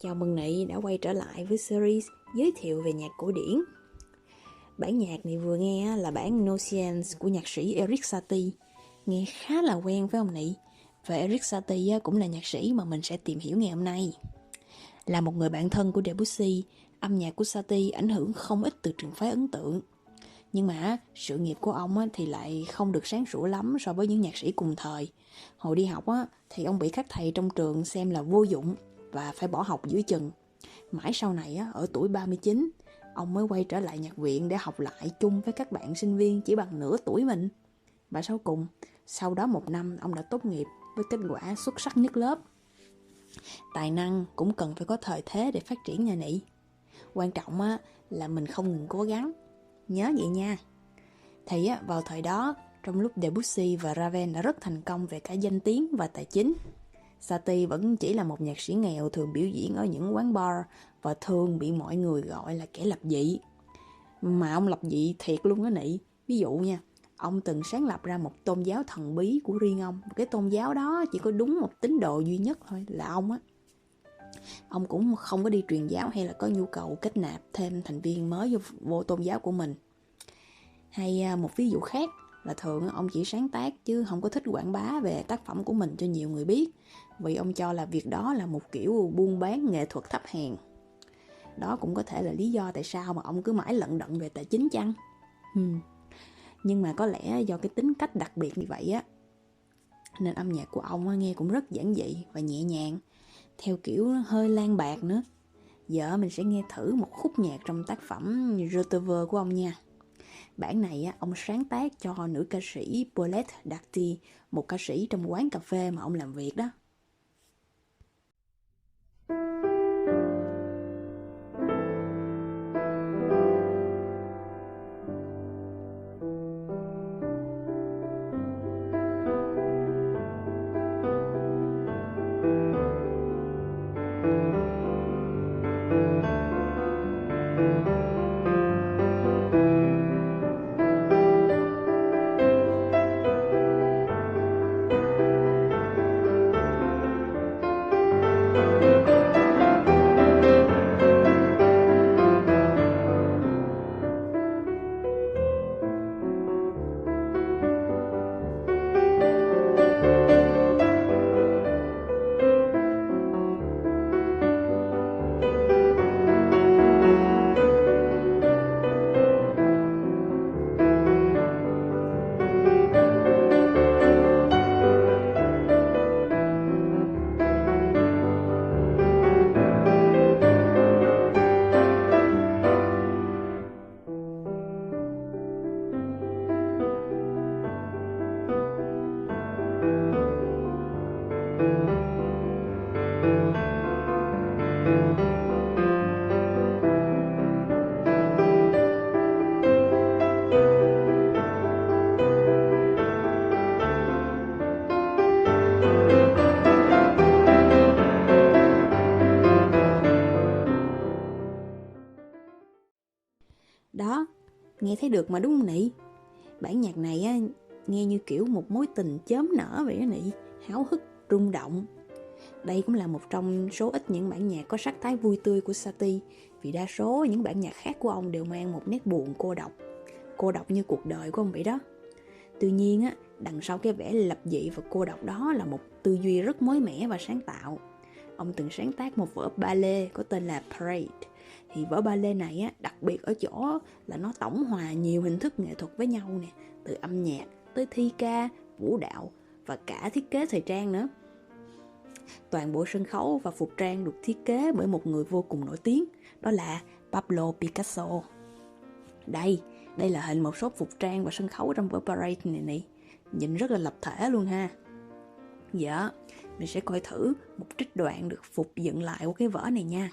Chào mừng Nị đã quay trở lại với series giới thiệu về nhạc cổ điển. Bản nhạc này vừa nghe là bản Nonsense của nhạc sĩ Erik Satie. Nghe khá là quen với ông Nị. Và Erik Satie cũng là nhạc sĩ mà mình sẽ tìm hiểu ngày hôm nay. Là một người bạn thân của Debussy, âm nhạc của Satie ảnh hưởng không ít từ trường phái ấn tượng. Nhưng mà sự nghiệp của ông thì lại không được sáng sủa lắm so với những nhạc sĩ cùng thời. Hồi đi học thì ông bị các thầy trong trường xem là vô dụng và phải bỏ học giữa chừng. Mãi sau này ở tuổi 39, ông mới quay trở lại nhạc viện để học lại chung với các bạn sinh viên chỉ bằng nửa tuổi mình. Và sau đó 1 năm ông đã tốt nghiệp với kết quả xuất sắc nhất lớp. Tài năng cũng cần phải có thời thế để phát triển nha Nị. Quan trọng là mình không ngừng cố gắng. Nhớ vậy nha. Thì vào thời đó, trong lúc Debussy và Ravel đã rất thành công về cả danh tiếng và tài chính, Satie vẫn chỉ là một nhạc sĩ nghèo thường biểu diễn ở những quán bar và thường bị mọi người gọi là kẻ lập dị. Mà ông lập dị thiệt luôn á Nị. Ví dụ nha, ông từng sáng lập ra một tôn giáo thần bí của riêng ông. Cái tôn giáo đó chỉ có đúng một tín đồ duy nhất thôi là ông á. Ông cũng không có đi truyền giáo hay là có nhu cầu kết nạp thêm thành viên mới vô tôn giáo của mình. Hay một ví dụ khác là thường ông chỉ sáng tác chứ không có thích quảng bá về tác phẩm của mình cho nhiều người biết, vì ông cho là việc đó là một kiểu buôn bán nghệ thuật thấp hèn. Đó cũng có thể là lý do tại sao mà ông cứ mãi lận đận về tài chính chăng? Nhưng mà có lẽ do cái tính cách đặc biệt như vậy nên âm nhạc của ông nghe cũng rất giản dị và nhẹ nhàng, theo kiểu hơi lan bạc nữa. Giờ mình sẽ nghe thử một khúc nhạc trong tác phẩm Rotover của ông nha. Bản này ông sáng tác cho nữ ca sĩ Paulette Darty, một ca sĩ trong quán cà phê mà ông làm việc đó. Đó, nghe thấy được mà đúng không Nị? Bản nhạc này nghe như kiểu một mối tình chớm nở vậy đó Nị, háo hức, rung động. Đây cũng là một trong số ít những bản nhạc có sắc thái vui tươi của Satie, vì đa số những bản nhạc khác của ông đều mang một nét buồn cô độc như cuộc đời của ông vậy đó. Tuy nhiên đằng sau cái vẻ lập dị và cô độc đó là một tư duy rất mới mẻ và sáng tạo. Ông từng sáng tác một vở ballet có tên là Parade. Thì vở ballet này đặc biệt ở chỗ là nó tổng hòa nhiều hình thức nghệ thuật với nhau nè, từ âm nhạc tới thi ca, vũ đạo và cả thiết kế thời trang nữa. Toàn bộ sân khấu và phục trang được thiết kế bởi một người vô cùng nổi tiếng, đó là Pablo Picasso. Đây là hình một số phục trang và sân khấu trong vở Parade này nè, nhìn rất là lập thể luôn ha. Giờ mình sẽ coi thử một trích đoạn được phục dựng lại của cái vở này nha.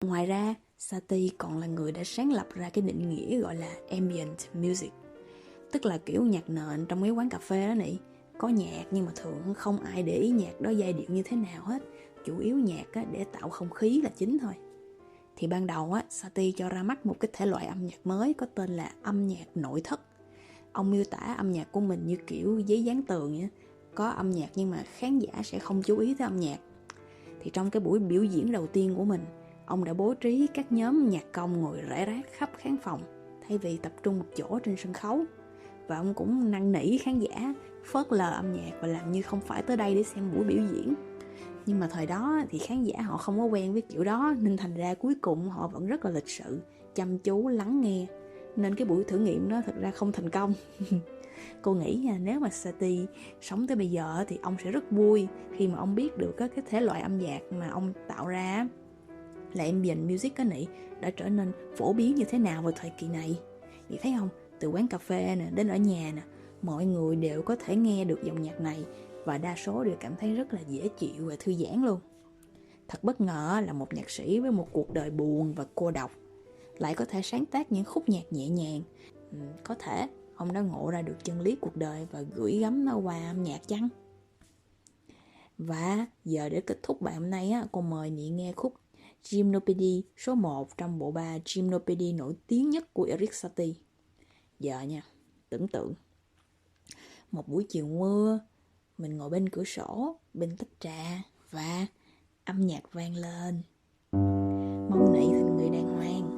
Ngoài ra, Satie còn là người đã sáng lập ra cái định nghĩa gọi là ambient music, tức là kiểu nhạc nền trong mấy quán cà phê đó nị. Có nhạc nhưng mà thường không ai để ý nhạc đó giai điệu như thế nào hết, chủ yếu nhạc để tạo không khí là chính thôi. Thì ban đầu Satie cho ra mắt một cái thể loại âm nhạc mới có tên là âm nhạc nội thất. Ông miêu tả âm nhạc của mình như kiểu giấy dán tường vậy. Có âm nhạc nhưng mà khán giả sẽ không chú ý tới âm nhạc. Thì trong cái buổi biểu diễn đầu tiên của mình, ông đã bố trí các nhóm nhạc công ngồi rải rác khắp khán phòng thay vì tập trung một chỗ trên sân khấu. Và ông cũng năn nỉ khán giả phớt lờ âm nhạc và làm như không phải tới đây để xem buổi biểu diễn. Nhưng mà thời đó thì khán giả họ không có quen với kiểu đó, nên thành ra cuối cùng họ vẫn rất là lịch sự, chăm chú lắng nghe. Nên cái buổi thử nghiệm đó thực ra không thành công. Cô nghĩ nếu mà Satie sống tới bây giờ thì ông sẽ rất vui khi mà ông biết được cái thể loại âm nhạc mà ông tạo ra là ambient music đã trở nên phổ biến như thế nào vào thời kỳ này. Vì thấy không, từ quán cà phê nè đến ở nhà nè, mọi người đều có thể nghe được dòng nhạc này và đa số đều cảm thấy rất là dễ chịu và thư giãn luôn. Thật bất ngờ là một nhạc sĩ với một cuộc đời buồn và cô độc lại có thể sáng tác những khúc nhạc nhẹ nhàng. Có thể ông đã ngộ ra được chân lý cuộc đời và gửi gắm nó qua âm nhạc chăng? Và giờ để kết thúc bài hôm nay cô mời Nị nghe khúc Gymnopédie số 1 trong bộ ba Gymnopédie nổi tiếng nhất của Erik Satie. Giờ nha, tưởng tượng một buổi chiều mưa, mình ngồi bên cửa sổ, bên tách trà và âm nhạc vang lên. Mong Nị thành người đàng hoàng.